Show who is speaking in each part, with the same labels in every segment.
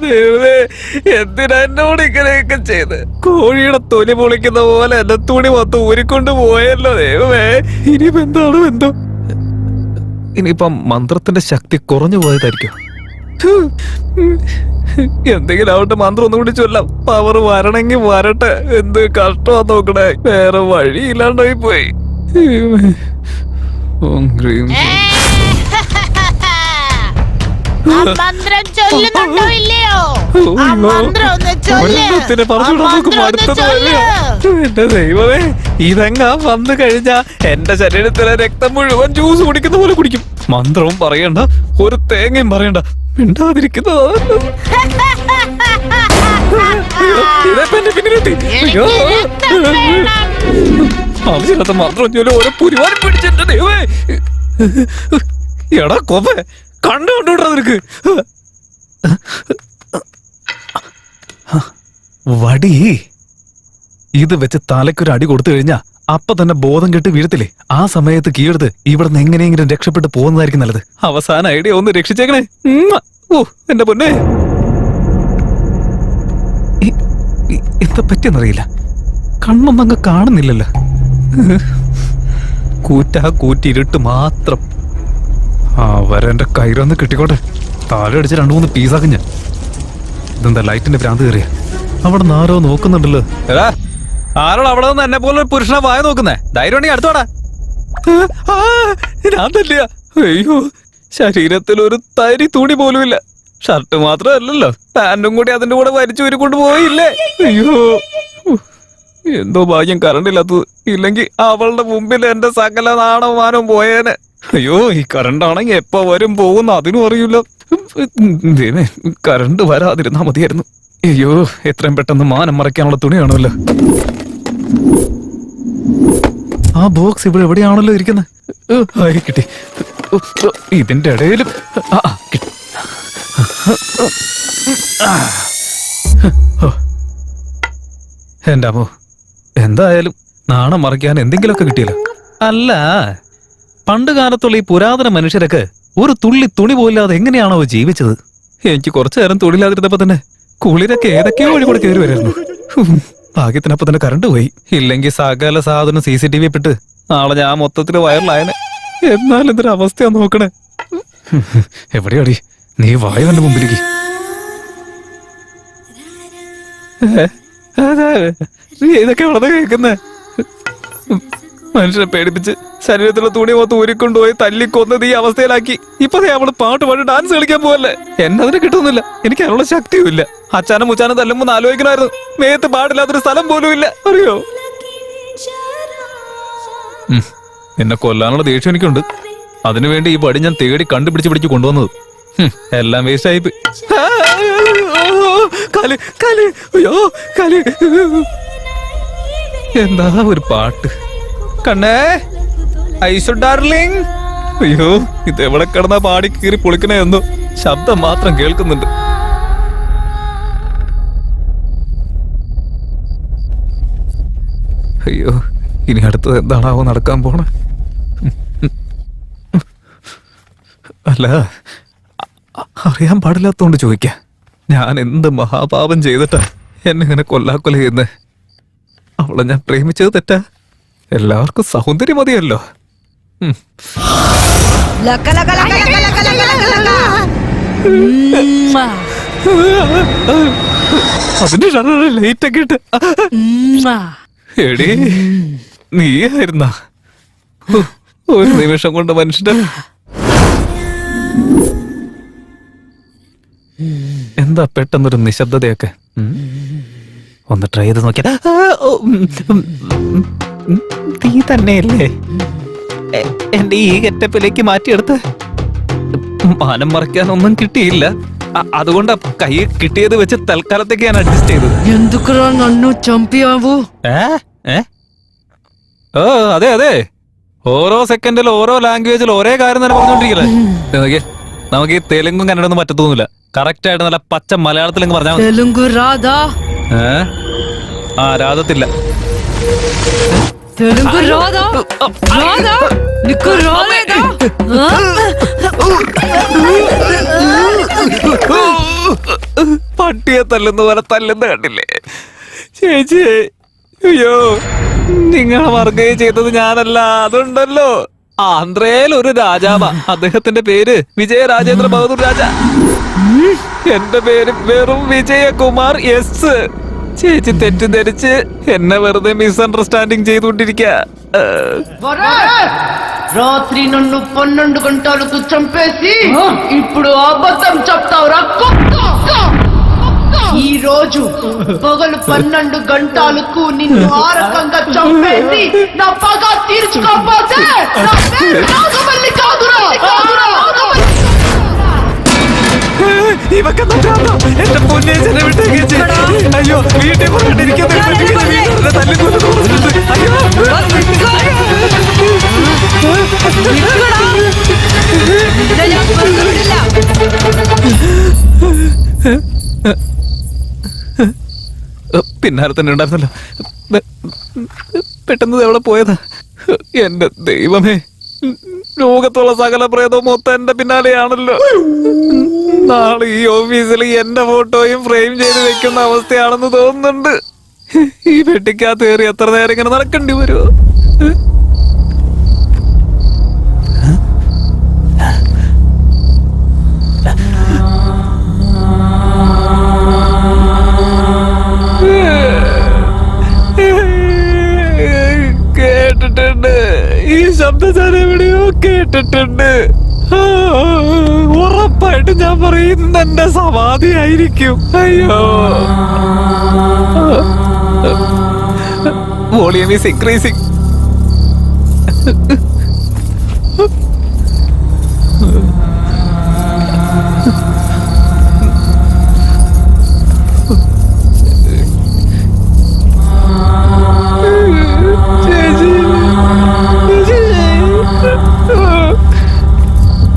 Speaker 1: ദൈവമേ, എന്തിനാ എന്നോട് ഇങ്ങനെയൊക്കെ ചെയ്ത്? കോഴിയുടെ തൊലി പൊളിക്കുന്ന പോലെ എന്റെ തുണി മൊത്തം ഊരിക്കൊണ്ട് പോയല്ലോ ദൈവമേ. ഇനിയിപ്പോ എന്താണ് എന്തോ? ഇനിയിപ്പം മന്ത്രത്തിന്റെ ശക്തി കുറഞ്ഞു പോയതായിരിക്കും. എന്തെങ്കിലും ആവട്ടെ, മന്ത്രം ഒന്നും കൂടി ചൊല്ലാം. പവർ വരണമെങ്കിൽ വരട്ടെ. എന്ത് കഷ്ടമാ നോക്കണേ, വേറെ വഴിയില്ലാണ്ടായി പോയി. ഓം ക്രീം.
Speaker 2: മന്ത്രം ചൊല്ലുന്നുണ്ടോ ഇല്ലയോ?
Speaker 1: എന്റെ ദൈവമേ, ഇതെങ്ങാ വന്നു കഴിഞ്ഞാ എന്റെ ശരീരത്തിലെ രക്തം മുഴുവൻ ജ്യൂസ് കുടിക്കുന്ന പോലെ കുടിക്കും. മന്ത്രവും പറയണ്ട, ഒരു തേങ്ങയും പറയണ്ട, മിണ്ടാതിരിക്കുന്നതാ. ആവശ്യമില്ലാത്ത മന്ത്രം ചൊല്ലി ഓരോ പുരിവാരം പിടിച്ചെന്റെ ദൈവമേ. എടാ കൊമ്പേ, കണ്ടുകൊണ്ടുവിടാ നിനക്ക്. വടി ഇത് വെച്ച് തലക്കൊരു അടി കൊടുത്തു കഴിഞ്ഞാ അപ്പൊ തന്നെ ബോധം കെട്ട് വീഴത്തില്ലേ? ആ സമയത്ത് കീഴെടുത്ത് ഇവിടുന്ന് എങ്ങനെയെങ്കിലും രക്ഷപ്പെട്ട് പോകുന്നതായിരിക്കും നല്ലത്. അവസാന ഐഡിയ ഒന്ന് രക്ഷിച്ചേക്കണേ. ഓ എന്റെ പൊന്നെ, എന്താ പറ്റിയെന്നറിയില്ല, കണ്ണൊന്നും അങ്ങ് കാണുന്നില്ലല്ലോ. കൂറ്റിരുട്ട് മാത്രം. വരന്റെ കയ്യിലൊന്ന് കിട്ടിക്കോട്ടെ. താഴെ അടിച്ച് 2-3 പീസാക്കും ഞാൻ. ഇതെന്താ ലൈറ്റിന്റെ ഭ്രാന്ത് കയറിയ? അവിടെ നിന്ന് ആരോ നോക്കുന്നുണ്ടല്ലോ. ആരോട് അവിടെ നിന്ന് എന്നെ പോലെ പുരുഷനെ വായ നോക്കുന്നേ? ധൈര്യം ഉണ്ടെങ്കിൽ അടുത്തോടാ. ഞാൻ തല്ലിയ? അയ്യോ, ശരീരത്തിൽ ഒരു തരി തുണി പോലും ഇല്ല. ഷർട്ട് മാത്രമല്ലല്ലോ, പാന്റും കൂടി അതിന്റെ കൂടെ വലിച്ചൂരിക്കൊണ്ട് പോയില്ലേ? അയ്യോ, എന്തോ ഭാഗ്യം കറണ്ട് ഇല്ലാത്തത്. ഇല്ലെങ്കിൽ അവളുടെ മുമ്പിൽ എന്റെ സകല നാണവമാനവും പോയേനെ. അയ്യോ, ഈ കറണ്ട് ആണെങ്കിൽ എപ്പോ വരും പോകുന്ന അതിനും അറിയില്ല. കറണ്ട് വരാതിരുന്നാ മതിയായിരുന്നു. അയ്യോ, എത്രയും പെട്ടെന്ന് മാനം മറയ്ക്കാനുള്ള തുണി കാണുമല്ലോ. ആ ബോക്സ് ഇവിടെ എവിടെയാണല്ലോ ഇരിക്കുന്നത്. ആയി കിട്ടി. ഇതിന്റെ ഇടയിലും കിട്ടി. എന്റെ അമ്മോ, എന്തായാലും നാണം മറയ്ക്കാൻ എന്തെങ്കിലുമൊക്കെ കിട്ടിയല്ലോ. അല്ല, പണ്ട് കാലത്തുള്ള ഈ പുരാതന മനുഷ്യരൊക്കെ ഒരു തുള്ളി തുണി പോയില്ലാതെ എങ്ങനെയാണോ ജീവിച്ചത്? എനിക്ക് കുറച്ചു നേരം തുണിയില്ലാതിരുന്നപ്പോ തന്നെ കുളിരൊക്കെ ഏതൊക്കെയോ വഴി കൂടെ കയറി വരുന്നു. ഭാഗ്യത്തിനപ്പോ തന്നെ കറണ്ട് പോയി. ഇല്ലെങ്കിൽ സകല സാധനം CCTV ഇട്ട് നാളെ ഞാൻ മൊത്തത്തിൽ വൈറലായനെ. എന്നാലും എന്തൊരു അവസ്ഥയാ നോക്കണേ. എവിടെയാടി നീ? വായു എന്റെ മുമ്പിലേക്ക്. ഇതൊക്കെ വളരെ കേൾക്കുന്നേ. മനുഷ്യനെ പേടിപ്പിച്ച് ശരീരത്തിലുള്ള തുണി മൊത്തം ഊരിക്കൊണ്ടുപോയി തല്ലിക്കൊന്നത് ഈ അവസ്ഥയിലാക്കി. ഇപ്പൊ അവള് പാട്ട് പാടി ഡാൻസ് കളിക്കാൻ പോവല്ലേ? എന്നതിന് കിട്ടുന്നില്ല. എനിക്ക് അതിനുള്ള ശക്തിയും ഇല്ല. അച്ഛനും മുച്ചാനും തല്ലുമ്പോ ആലോചിക്കണമായിരുന്നു. മേത്ത് പാടില്ലാത്തൊരു സ്ഥലം പോലും ഇല്ല, അറിയോ? എന്നെ കൊല്ലാനുള്ള ദേഷ്യം എനിക്കുണ്ട്. അതിനുവേണ്ടി ഈ പടി ഞാൻ തേടി കണ്ടുപിടിച്ച് കൊണ്ടുവന്നത്. എല്ലാം വേസ്റ്റ് ആയിപ്പോയി. എന്താ ഒരു പാട്ട്. കണ്ണേ ഐശു ഡാർലിംഗ്. അയ്യോ, ഇത് എവിടെ കിടന്നാ പാടി കീറി പൊളിക്കണേ എന്നോ ശബ്ദം മാത്രം കേൾക്കുന്നുണ്ട്. അയ്യോ, ഇനി അടുത്തത് എന്താണാവോ നടക്കാൻ പോണേ? അല്ല, അറിയാൻ പാടില്ലാത്തോണ്ട് ചോദിക്കാം. ഞാൻ എന്ത് മഹാപാപം ചെയ്തിട്ടാ എന്നെ കൊല്ലാക്കൊല ചെയ്യുന്നേ? അവളെ ഞാൻ പ്രേമിച്ചത് തെറ്റാ? എല്ലാവർക്കും സൗന്ദര്യം മതിയല്ലോ. അതിന്റെ ലേറ്റ് ഒക്കെ ഇട്ട് എടീ, നീയായിരുന്ന ഒരു നിമിഷം കൊണ്ട് മനുഷ്യന്റെ എന്താ പെട്ടെന്നൊരു നിശബ്ദതയൊക്കെ? ഒന്ന് ട്രൈ ചെയ്ത് നോക്കിയാ. നീ തന്നെയല്ലേ എന്റെ ഈ ഗെറ്റപ്പിലേക്ക് മാറ്റിയെടുത്ത്? മാനം മറയ്ക്കാനൊന്നും കിട്ടിയില്ല. അതുകൊണ്ടാ കൈ കിട്ടിയത് വെച്ച് തൽക്കാലത്തേക്ക് ഞാൻ അഡ്ജസ്റ്റ് ചെയ്തത്. ഓ അതെ അതെ, ഓരോ സെക്കൻഡിൽ ഓരോ ലാംഗ്വേജിൽ ഒരേ കാര്യം തന്നെ പറഞ്ഞോണ്ടിരിക്കല്ലേ. നമുക്ക് ഈ തെലുങ്കും കന്നഡൊന്നും പറ്റത്തൊന്നുമില്ല. കറക്റ്റ് ആയിട്ട് നല്ല പച്ച മലയാളത്തിലെങ്കിൽ പറഞ്ഞാൽ രാധത്തില്ല. പട്ടിയെ തല്ലുന്ന പോലെ തല്ലുന്ന കണ്ടില്ലേ ചേച്ചി? അയ്യോ, നിങ്ങളെ മറുകയും ചെയ്തത് ഞാനല്ല. അതുണ്ടല്ലോ, ആന്ധ്രയിൽ ഒരു രാജാവാ. അദ്ദേഹത്തിന്റെ പേര് വിജയരാജേന്ദ്ര ബഹദൂർ രാജ. എന്റെ പേര് വെറും വിജയകുമാർ എസ്. ചേച്ചി തെറ്റിദ്ധരിച്ച് എന്നെ വെറുതെ മിസ്അണ്ടർസ്റ്റാൻഡിങ് ചെയ്തുകൊണ്ടിരിക്ക.
Speaker 3: రాత్రి నన్ను 12 గంటలకు చంపేసి ఇప్పుడు అబద్ధం చెప్తావురా ఈ రోజు పగలు 12 గంటలకు నిన్ను ఆ రకంగా చంపేసి నా పగ తీర్చుకోకపోతే నా పేరు నాగమల్లి కాదురా.
Speaker 1: ഇവക്കെന്താ എന്റെ പൊന്നേച്ചനെ വിട്ടേക്ക്. അയ്യോ, വീട്ടിൽ പോയിട്ടിരിക്കുന്ന പിന്നാലെ തന്നെ ഉണ്ടായിരുന്നല്ലോ. പെട്ടെന്ന് എവിടെ പോയതാ? എന്റെ ദൈവമേ, ലോകത്തുള്ള സകല പ്രേതവും മൊത്തം എന്റെ പിന്നാലെയാണല്ലോ. നാളെ ഈ ഓഫീസിൽ എന്റെ ഫോട്ടോയും ഫ്രെയിം ചെയ്ത് വെക്കുന്ന അവസ്ഥയാണെന്ന് തോന്നുന്നുണ്ട്. ഈ പെട്ടിക്കകത്ത് കയറി എത്ര നേരം ഇങ്ങനെ നടക്കേണ്ടി വരുമോ? കേട്ടിട്ടുണ്ട്, ഈ ശബ്ദം ഞാൻ എവിടെയോ കേട്ടിട്ടുണ്ട്. ഉറപ്പായിട്ടും ഞാൻ പറയുന്ന എന്റെ സമാധിയായിരിക്കും. അയ്യോ, വോളിയം ഈസ് ഇൻക്രീസിംഗ്.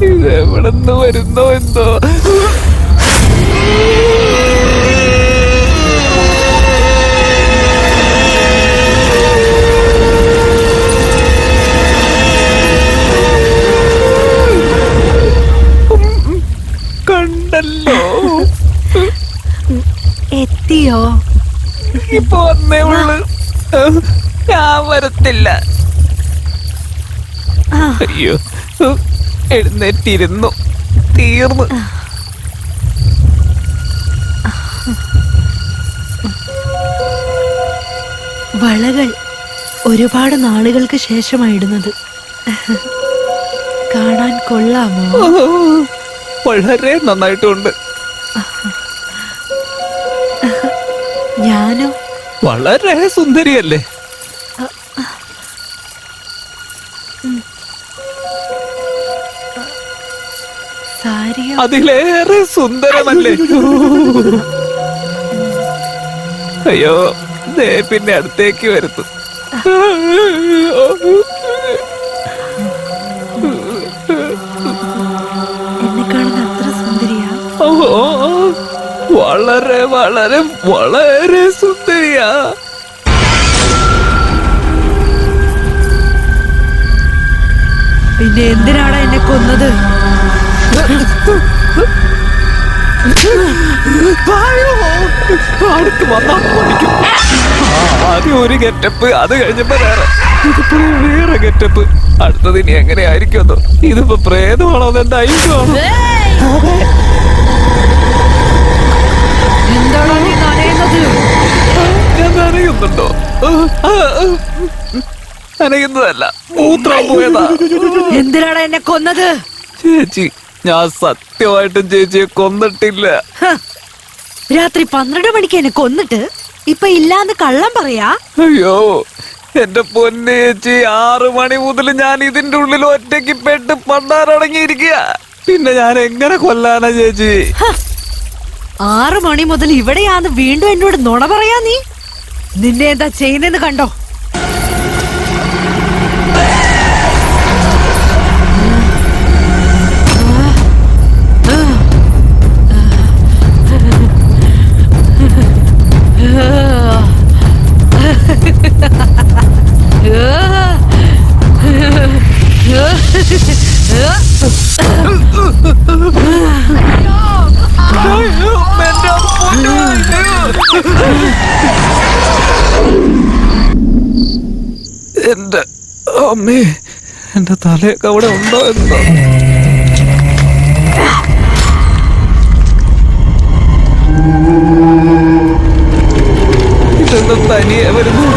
Speaker 1: ഇതെവിടെന്ന് വരുന്നോ എന്തോ. കണ്ടല്ലോ,
Speaker 4: എത്തിയോ?
Speaker 1: ഇപ്പൊ വന്നേ ഉള്ളു. ഞാൻ വരത്തില്ല. അയ്യോ, എഴുന്നേറ്റിരുന്നു, തീർന്നു.
Speaker 4: വളകൾ ഒരുപാട് നാളുകൾക്ക് ശേഷമായിടുന്നത്. കാണാൻ കൊള്ളാമോ?
Speaker 1: വളരെ നന്നായിട്ടുണ്ട്.
Speaker 4: ഞാനോ?
Speaker 1: വളരെ സുന്ദരിയല്ലേ?
Speaker 4: സാരിയോ?
Speaker 1: അതിലേറെ സുന്ദരമല്ലേ? അയ്യോ, ദേ പിന്നെ അടുത്തേക്ക് വരുന്നു.
Speaker 4: എന്നെ കാണാൻ അത്ര സുന്ദരിയാ?
Speaker 1: വളരെ വളരെ വളരെ സുന്ദരിയാ.
Speaker 4: പിന്നെ എന്തിനാണ് എന്നെ കൊന്നത്?
Speaker 1: അടുത്ത് വന്നാൽ പഠിക്കും. ആദ്യം ഒരു ഗെറ്റപ്പ്, അത് കഴിഞ്ഞപ്പോ വേറെ, ഇതിപ്പോ വേറെ ഗെറ്റപ്പ്. അടുത്തത് ഇനി എങ്ങനെയായിരിക്കുമോ? ഇതിപ്പോ പ്രേതമാണോ എന്റെ ഐശ്വരാണോ?
Speaker 4: എന്താണോ നീ നനയുന്നത്?
Speaker 1: ഞാൻ നനയുന്നുണ്ടോ? നനയുന്നതല്ല, മൂത്രം പോയതാ.
Speaker 4: എന്തിനാണ് എന്നെ കൊന്നത്?
Speaker 1: ചേച്ചി, ഞാൻ സത്യമായിട്ടും ചേച്ചിയെ കൊന്നിട്ടില്ല.
Speaker 4: രാത്രി 12 മണിക്ക് എന്നെ കൊന്നിട്ട് ഇപ്പൊ ഇല്ലാന്ന് കള്ളം പറയാ?
Speaker 1: അയ്യോ, എന്റെ പൊന്നു ചേച്ചി, 6 മണി മുതൽ ഞാൻ ഇതിന്റെ ഉള്ളിൽ ഒറ്റയ്ക്ക് പെട്ട് പണ്ടാറടങ്ങിയിരിക്കുക. പിന്നെ ഞാൻ എങ്ങനെ കൊല്ലാനാ ചേച്ചി?
Speaker 4: 6 മണി മുതൽ ഇവിടെയാന്ന് വീണ്ടും എന്നോട് നുണ പറയാ നീ? നിന്നെ എന്താ ചെയ്യുന്നെന്ന് കണ്ടോ?
Speaker 1: എന്റെ പൊന്നു എന്റെ അമ്മേ, എന്റെ തലയൊക്കെ അവിടെ ഉണ്ടോ എന്തോ. ഇതെന്താ തനിയെ വരുന്നു?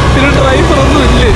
Speaker 1: ഇതിന് ഡ്രൈവർ ഒന്നും ഇല്ലേ?